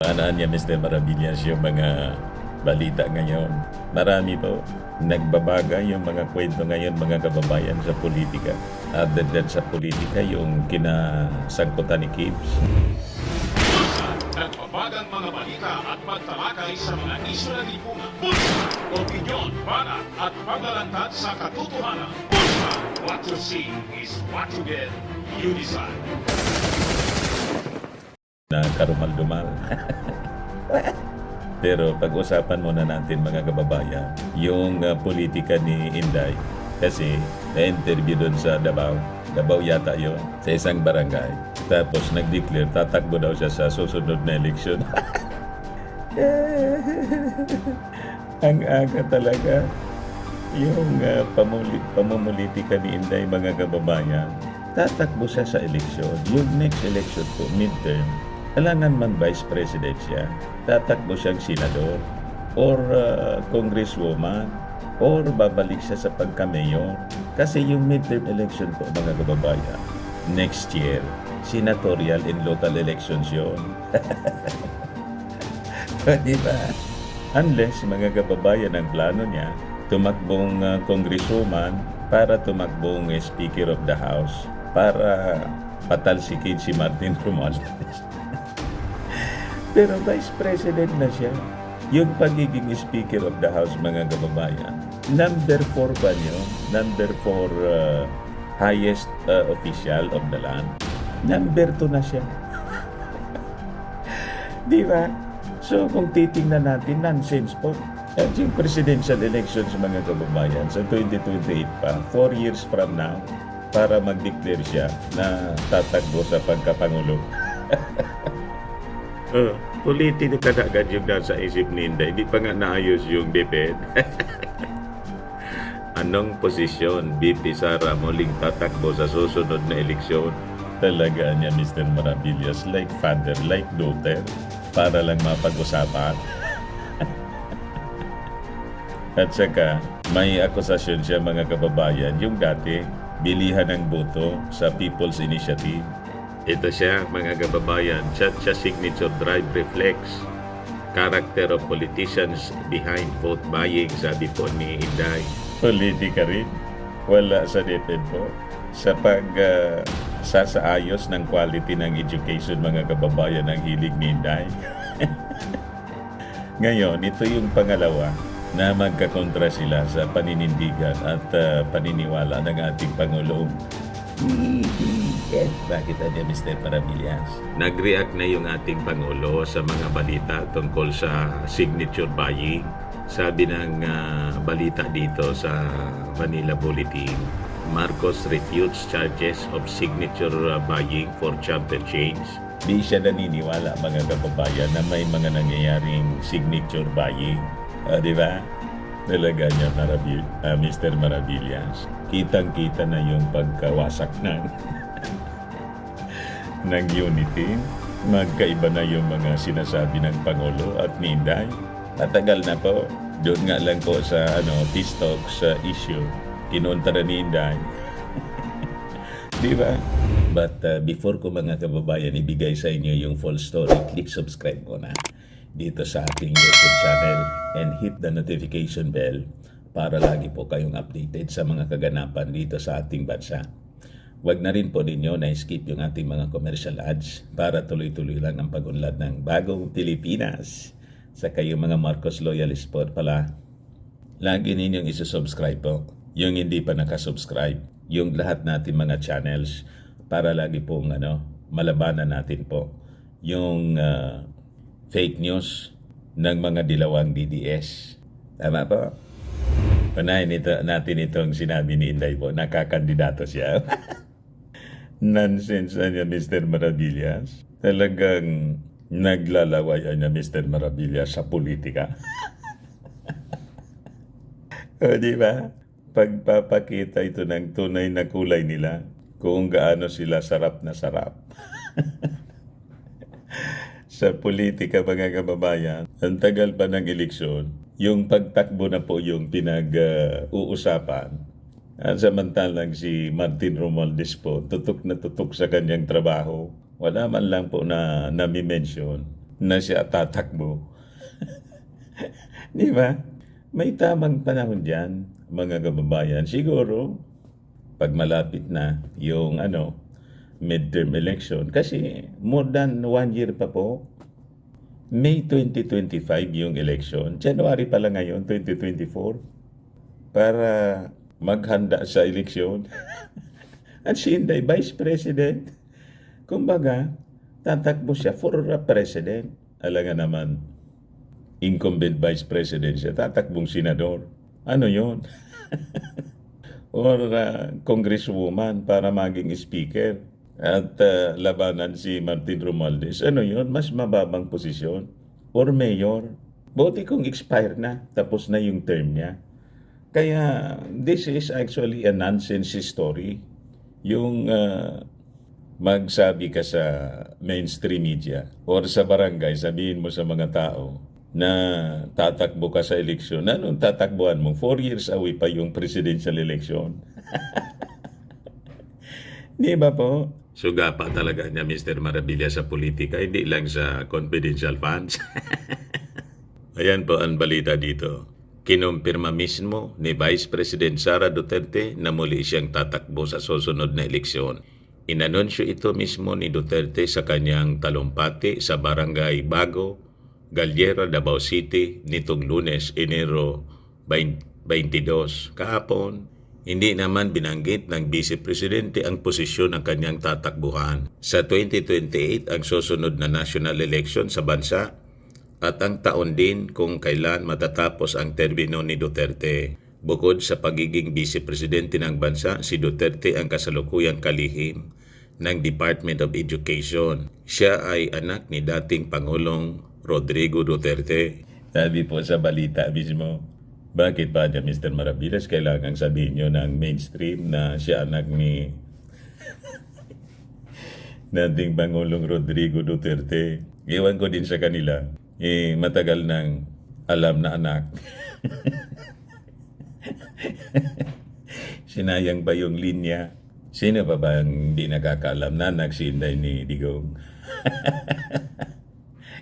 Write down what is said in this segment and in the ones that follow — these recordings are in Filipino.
Ano niya, Mr. Maravillas, yung mga balita ngayon. Marami po. Nagbabaga yung mga kwento ngayon, mga kababayan, sa politika. Other than sa politika, yung kinasangkutan ni Gibbs. Nagbabagang mga balita at pagtalakay sa mga isyu ng lipunan. Bulsa, opinyon, banat at paglalantad sa katotohanan. Bulsa, what you see is what you get. You decide. Na karumal-dumal. Pero pag-usapan muna natin, mga kababayan, yung politika ni Inday. Kasi na-interview doon sa Davao yata yun, sa isang barangay. Tapos nag-declare, tatakbo daw siya sa susunod na eleksyon. Ang aga talaga yung pamumulitika ni Inday, mga kababayan. Tatakbo siya sa eleksyon. Yung next election po, midterm, kailangan man vice president siya, tatakbo siyang senador or congresswoman or babalik siya sa pagka-mayor. Kasi yung midterm election po, mga kababayan, next year, senatorial and local elections yun. Di ba? Unless, mga kababayan, ang plano niya, tumakbong congresswoman para tumakbong speaker of the house para patalsikin si Martin Romualdez. Pero vice president na siya. Yung pagiging speaker of the house, mga kababayan, number 4 ba yun? Number 4 highest official of the land. Number 2 na siya. Di ba? So kung titingnan natin, nonsense po. At yung presidential elections, mga kababayan, sa 2028 pa, 4 years from now, para mag-declare siya na tatakbo sa pagkapangulo. Politika na agad yung nasa isip ni Inday. Hindi pa nga naayos yung DepEd. Anong posisyon BP Sara muling tatakbo sa susunod na eleksyon? Talaga niya, Mr. Maravillas, like father, like daughter, para lang mapag-usapan. At saka, may akusasyon siya, mga kababayan, yung dati, bilihan ng boto sa People's Initiative. Ito siya, mga kababayan, siya signature drive reflects character of politicians behind vote buying, sabi po ni Inday. Politika rin. Wala sa DepEd po. Sa sasaayos ng quality ng education, mga kababayan, ng hilig ni Inday. Ngayon, ito yung pangalawa na magkakontra sila sa paninindigan at paniniwala ng ating Pangulo. Bakit niya, Mr. Maravillas? Nag-react na yung ating Pangulo sa mga balita tungkol sa signature buying. Sabi ng balita dito sa Manila Bulletin, Marcos refutes charges of signature buying for chapter change. Di siya naniniwala, mga kababayan, na may mga nangyayaring signature buying. Di ba? Talaga niya, Mr. Maravillas. Kitang-kita na yung pagkawasak ng unity. Magkaiba na yung mga sinasabi ng Pangulo at ni Inday. Matagal na po. Doon nga lang po sa peace talks issue. Kinontra ni Inday. Di ba? But before ko, mga kababayan, ibigay sa inyo yung full story, click subscribe muna dito sa ating YouTube channel and hit the notification bell para lagi po kayong updated sa mga kaganapan dito sa ating bansa. Huwag na rin po ninyo na-skip yung ating mga commercial ads para tuloy-tuloy lang ang pag-unlad ng bagong Pilipinas. Sa kayo mga Marcos loyalist po pala, lagi ninyong isusubscribe po. Yung hindi pa nakasubscribe, yung lahat natin mga channels para lagi pong malabanan natin po yung fake news ng mga dilawang DDS. Tama po? Unahin natin itong sinabi ni Inday po, nakakandidato siya. Nonsense niya, Mr. Maravillas. Talagang naglalaway niya, Mr. Maravillas, sa politika. O, di ba? Pagpapakita ito ng tunay na kulay nila kung gaano sila sarap na sarap. Sa politika, mga kababayan, ang tagal pa ng eleksyon, yung pagtakbo na po yung pinag-uusapan. Samantalang si Martin Romualdez po, tutok na tutok sa kanyang trabaho. Wala man lang po na nami-mention na siya tatakbo. Di ba? May tamang panahon dyan, mga kababayan. Siguro, pag malapit na yung midterm election, kasi more than 1 year pa po, May 2025 yung election. January pa lang ngayon, 2024. Para maghanda sa eleksyon. At si Inday, Vice President. Kumbaga, tatakbo siya for a President. Alam nga naman, incumbent Vice President siya, tatakbong senador. Ano yon? Or congresswoman para maging speaker. At labanan si Martin Romualdez. Ano yon? Mas mababang posisyon. Or mayor. Buti kung expire na, tapos na yung term niya. Kaya this is actually a nonsense story. Yung magsabi ka sa mainstream media or sa barangay, sabihin mo sa mga tao na tatakbo ka sa eleksyon. Anong tatakbuhan mo? 4 years away pa yung presidential election. Di ba po? Suga pa talaga niya Mr. Marabilla sa politika, hindi lang sa confidential funds. Ayan po ang balita dito. Kinumpirma mismo ni Vice President Sara Duterte na muli siyang tatakbo sa susunod na eleksyon. Inanunsyo ito mismo ni Duterte sa kanyang talumpati sa Barangay Bago, Galliera, Davao City nitong Lunes, Enero 22. Kahapon, hindi naman binanggit ng Vice Presidente ang posisyon ng kanyang tatakbuhan. Sa 2028 ang susunod na national election sa bansa at ang taon din kung kailan matatapos ang termino ni Duterte. Bukod sa pagiging Vice Presidente ng bansa, si Duterte ang kasalukuyang kalihim ng Department of Education. Siya ay anak ni dating Pangulong Rodrigo Duterte. Sabi po sa balita mismo, bakit ba niya Mr. Maravillas kailangan sabihin nyo ng mainstream na siya anak ni dating Pangulong Rodrigo Duterte? Iwan ko din sa kanila. Matagal nang alam na anak. Sinayang pa yung linya. Sino pa ba ang hindi nakakaalam na anak si Inday ni Digong?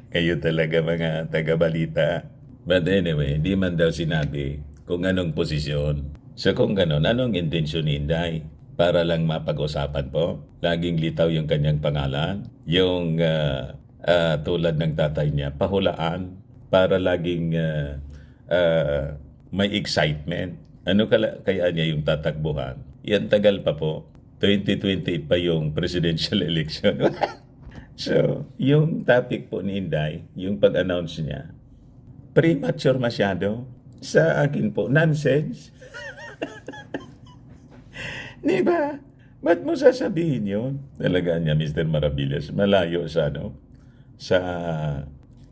Kayo talaga mga taga-balita. But anyway, di man daw sinabi kung anong posisyon. So kung ganon, anong intensyon ni Inday? Para lang mapag-usapan po. Laging litaw yung kanyang pangalan. Yung tulad ng tatay niya, pahulaan para laging may excitement. Ano kaya niya yung tatakbuhan? Yan tagal pa po. 2028 pa yung presidential election. So, yung topic po ni Inday, yung pag-announce niya, premature masyado. Sa akin po, nonsense. Di ba? Ba't mo sasabihin yun? Talaga niya, Mr. Maravillas, malayo sa sa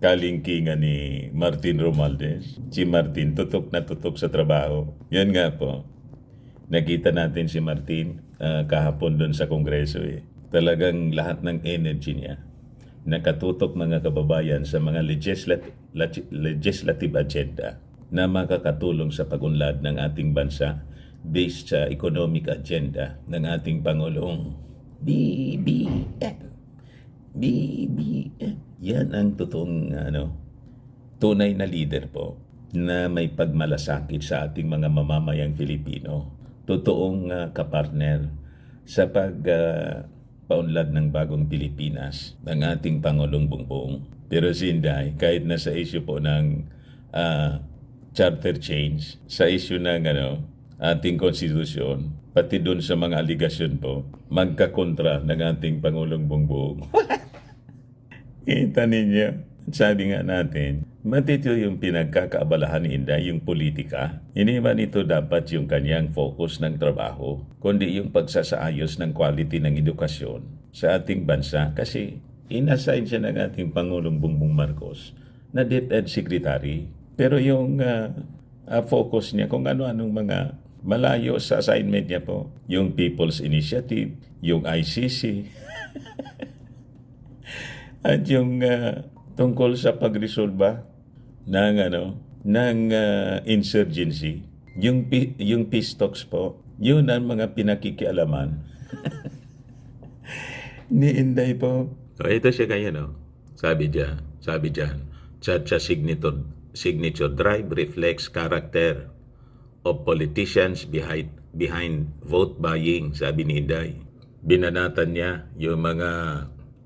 kalingkingan ni Martin Romualdez. Si Martin, tutok na tutok sa trabaho. Yan nga po. Nakita natin si Martin kahapon doon sa Kongreso eh. Talagang lahat ng energy niya nakatutok mga kababayan sa mga legislative agenda na makakatulong sa pagunlad ng ating bansa based sa economic agenda ng ating Pangulong BBM. BBM. Yan ang totoong tunay na leader po na may pagmalasakit sa ating mga mamamayang Filipino. Totoong kapartner sa paunlad ng bagong Pilipinas ng ating Pangulong Bongbong. Pero si Inday, kahit na sa issue po ng charter change, sa issue ng ating konstitusyon, pati doon sa mga aligasyon po, magkakontra ng ating Pangulong Bongbong. Kita ninyo. Sabi nga natin, matito yung pinagkakaabalahan ni Inday, yung politika. Hindi man ito dapat yung kanyang focus ng trabaho, kundi yung pagsasaayos ng quality ng edukasyon sa ating bansa. Kasi inassign siya ng ating Pangulong Bongbong Marcos na DepEd Secretary. Pero yung focus niya kung ano-anong mga malayo sa assignment niya po, yung People's Initiative, yung ICC, at yung tungkol sa pagresolba ng insurgency, yung peace talks po, yun ang mga pinakikialaman ni Inday po. So ito siya kaya sabi niya, Sabi dyan, Chacha signature drive reflects character of politicians behind vote buying, sabi ni Inday. Binanatan niya yung mga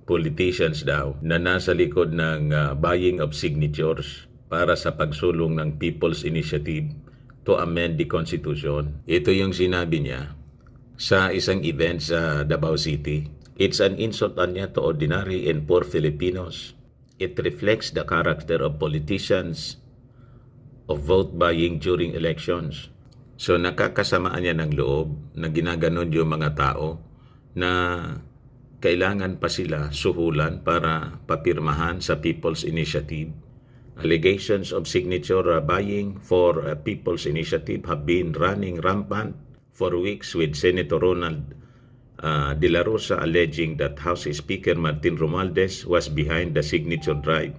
politicians daw na nasa likod ng buying of signatures para sa pagsulong ng People's Initiative to amend the Constitution. Ito yung sinabi niya sa isang event sa Davao City. It's an insult niya to ordinary and poor Filipinos. It reflects the character of politicians of vote buying during elections. So nakakasamaan niya ng loob na ginaganon yung mga tao na kailangan pa sila suhulan para papirmahan sa People's Initiative. Allegations of signature buying for People's Initiative have been running rampant for weeks, with Senator Ronald De La Rosa alleging that House Speaker Martin Romualdez was behind the signature drive.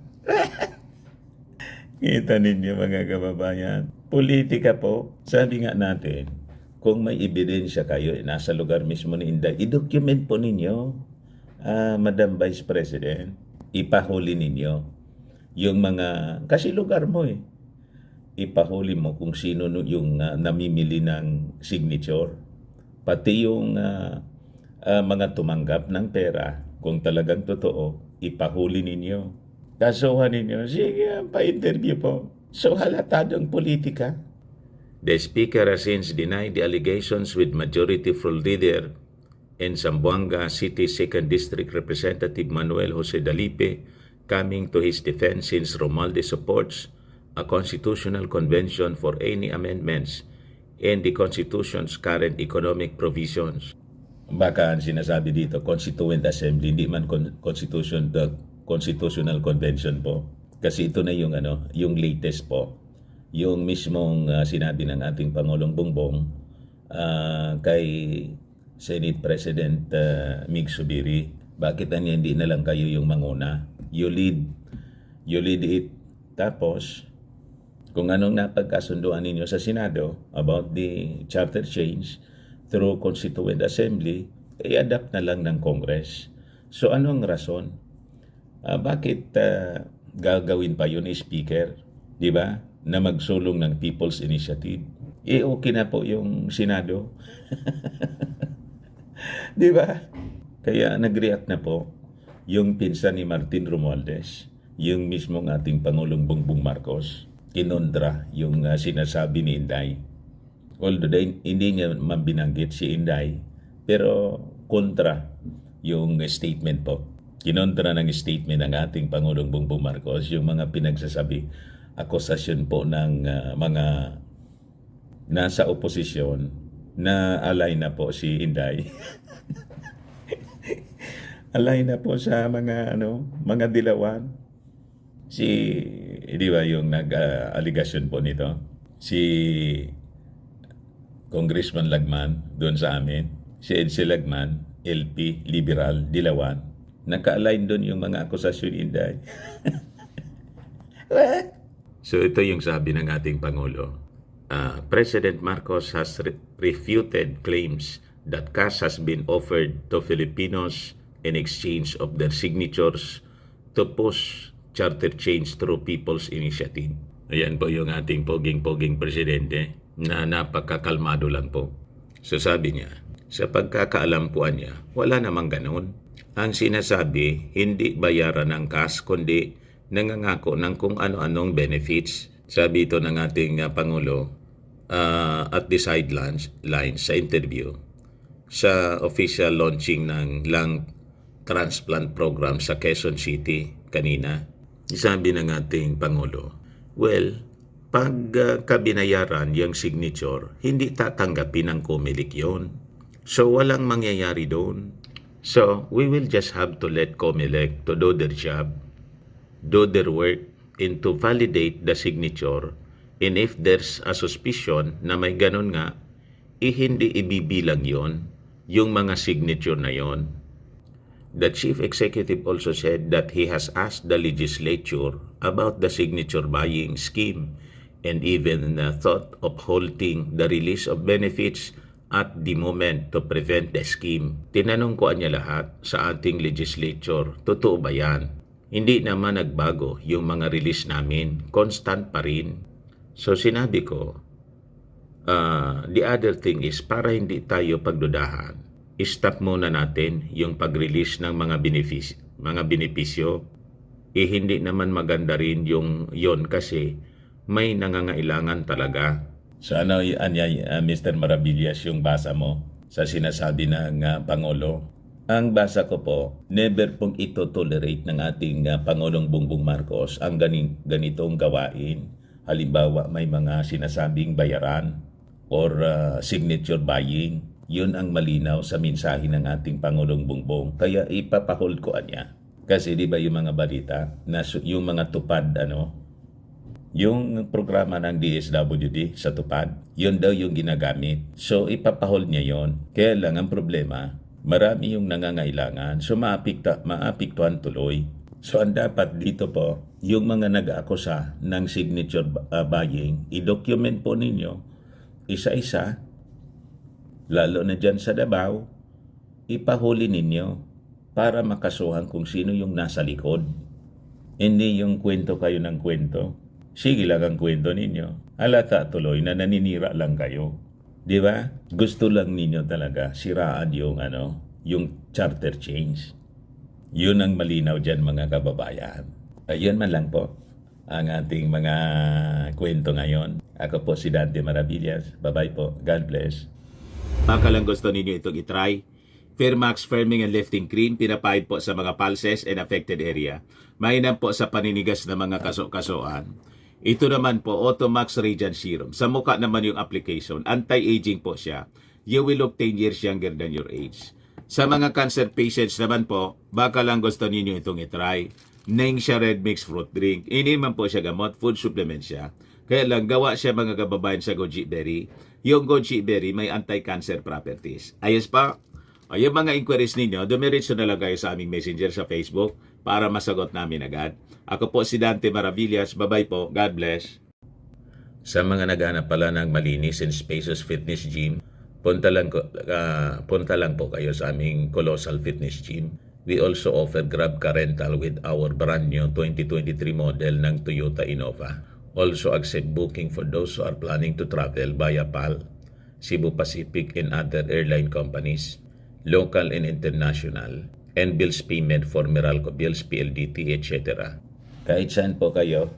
Kita ninyo mga kababayan. Politika po. Sabi nga natin, kung may ebidensya kayo, nasa lugar mismo ni Inday, i-document po ninyo, Madam Vice President, ipahuli ninyo yung mga, kasi lugar mo ipahuli mo kung sino yung namimili ng signature. Pati yung mga tumanggap ng pera, kung talagang totoo, ipahuli ninyo. Kasuhan ninyo, sige, pa-interview po. So halatadong politika. The Speaker has since denied the allegations, with Majority Floor Leader and Zamboanga City 2nd District Representative Manuel Jose Dalipe coming to his defense, since Romualdez supports a constitutional convention for any amendments in the Constitution's current economic provisions. Baka ang sinasabi dito, Constituent Assembly, hindi man Constitutional Convention po. Kasi ito na yung yung latest po. Yung mismong sinabi ng ating Pangulong Bongbong kay Senate President Mig Subiri, bakit hindi na lang kayo yung manguna? You lead it. Tapos, kung anong napagkasunduan ninyo sa Senado about the charter change through Constituent Assembly, i-adapt na lang ng Congress. So anong rason? Bakit gagawin pa yun ni Speaker? Di ba? Na magsulong ng People's Initiative. Okay na po yung Senado. Di ba? Kaya nag-react na po yung pinsan ni Martin Romualdez, yung mismong ating Pangulong Bongbong Marcos, kinondra yung sinasabi ni Inday. Although hindi niya mabinanggit si Inday, pero kontra yung statement po. Kinontra ng statement ng ating Pangulong Bongbong Marcos yung mga pinagsasabi, akusasyon po ng mga nasa oposisyon na alay na po si Inday. Alay na po sa mga mga dilawan. Di ba yung nag-aligasyon po nito? Si Congressman Lagman doon sa amin, si Edsel Lagman, LP, Liberal, Dilawan. Naka-align doon yung mga akusasyon, Inday. So ito yung sabi ng ating Pangulo. President Marcos has refuted claims that cash has been offered to Filipinos in exchange of their signatures to push charter change through People's Initiative. Ayan po yung ating poging-poging presidente na napakakalmado lang po. So sabi niya, sa pagkakaalam po niya, wala namang ganun. Ang sinasabi, hindi bayaran ng cash, kundi nangangako ng kung ano-anong benefits. Sabi ito ng ating Pangulo at the sidelines sa interview sa official launching ng lung transplant program sa Quezon City kanina. Sabi ng ating Pangulo, well, pag kabinayaran yung signature, hindi tatanggapin ng COMELEC yun. So walang mangyayari doon. So we will just have to let COMELEC to do their job, do their work, and to validate the signature. And if there's a suspicion na may ganun nga, hindi ibibilang yon yung mga signature na yon. The Chief Executive also said that he has asked the legislature about the signature buying scheme and even thought of halting the release of benefits at the moment to prevent the scheme. Tinanong ko niya lahat sa ating legislature, totoo ba yan? Hindi naman nagbago yung mga release namin. Constant pa rin. So sinabi ko, the other thing is para hindi tayo pagdudahan, stop muna natin yung pag-release ng mga benepisyo. Hindi naman maganda rin yon kasi may nangangailangan talaga. So ano Mr. Maravillas yung basa mo sa sinasabi ng Pangulo? Ang basa ko po, never pong ito tolerate ng ating Pangulong Bongbong Marcos ang ganitong gawain. Halimbawa, may mga sinasabing bayaran or signature buying. Yun ang malinaw sa mensahe ng ating Pangulong Bongbong. Kaya ipapahold ko niya. Kasi di ba yung mga balita, na yung mga tupad, yung programa ng DSWD sa tupad, yun daw yung ginagamit. So ipapahold niya yon. Kaya lang ang problema, marami yung nangangailangan. So maapektuhan tuloy. So ang dapat dito po, yung mga nag-aakusa ng signature buying, i-document po ninyo isa-isa, lalo na dyan sa Davao, ipahuli ninyo para makasuhan kung sino yung nasa likod. Hindi yung kwento kayo ng kwento. Sige lang ang kwento ninyo. Halata tuloy na naninira lang kayo. Di ba? Gusto lang ninyo talaga siraan yung charter change. Yun ang malinaw dyan mga kababayan. Ayun man lang po ang ating mga kwento ngayon. Ako po si Dante Maravillas. Bye-bye po. God bless. Baka lang gusto ninyo itong itry. Fairmax Firming and Lifting Cream, pinapahid po sa mga pulses and affected area. Mainam po sa paninigas na mga kaso-kasoan. Ito naman po, Automax Radiant Serum. Sa mukha naman yung application. Anti-aging po siya. You will look 10 years younger than your age. Sa mga cancer patients naman po, baka lang gusto ninyo itong itry. Ningxia Red Mix Fruit Drink. Ini man po siya gamot, food supplement siya. Kaya lang gawa siya mga kababayan sa goji berry. Yung goji berry may anti-cancer properties. Ayos pa? O yung mga inquiries ninyo, dumiretso na lang kayo sa aming messenger sa Facebook para masagot namin agad. Ako po si Dante Maravillas. Bye-bye po. God bless. Sa mga naghahanap pala ng malinis and spacious fitness gym, punta lang po kayo sa aming Colossal Fitness Gym. We also offer Grab Car Rental with our brand new 2023 model ng Toyota Innova. Also accept booking for those who are planning to travel via PAL, Cebu Pacific and other airline companies, local and international, and bills payment for Meralco Bills, PLDT, etc. Kahit saan po kayo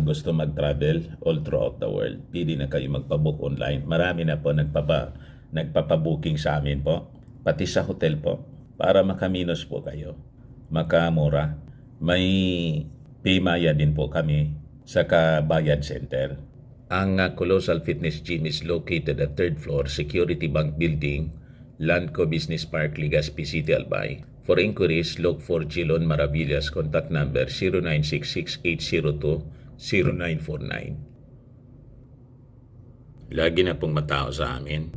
gusto mag-travel all throughout the world, pwede na kayo magpabook online. Marami na po nagpapabooking sa amin po, pati sa hotel po, para makaminos po kayo, makamura. May Paymaya din po kami sa Kabayan Center. Ang Colossal Fitness Gym is located at 3rd floor, Security Bank Building, Landco Business Park, Legazpi City, Albay. For inquiries, look for Jilon Maravillas. Contact number 0966-802-0949. Lagi na pong matao sa amin.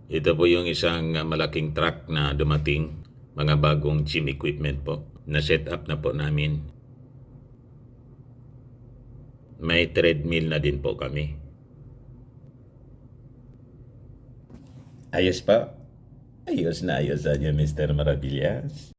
Ito po yung isang malaking truck na dumating, mga bagong gym equipment po, na set up na po namin. May treadmill na din po kami. Ayos pa? Ayos na Mr. Maravillas.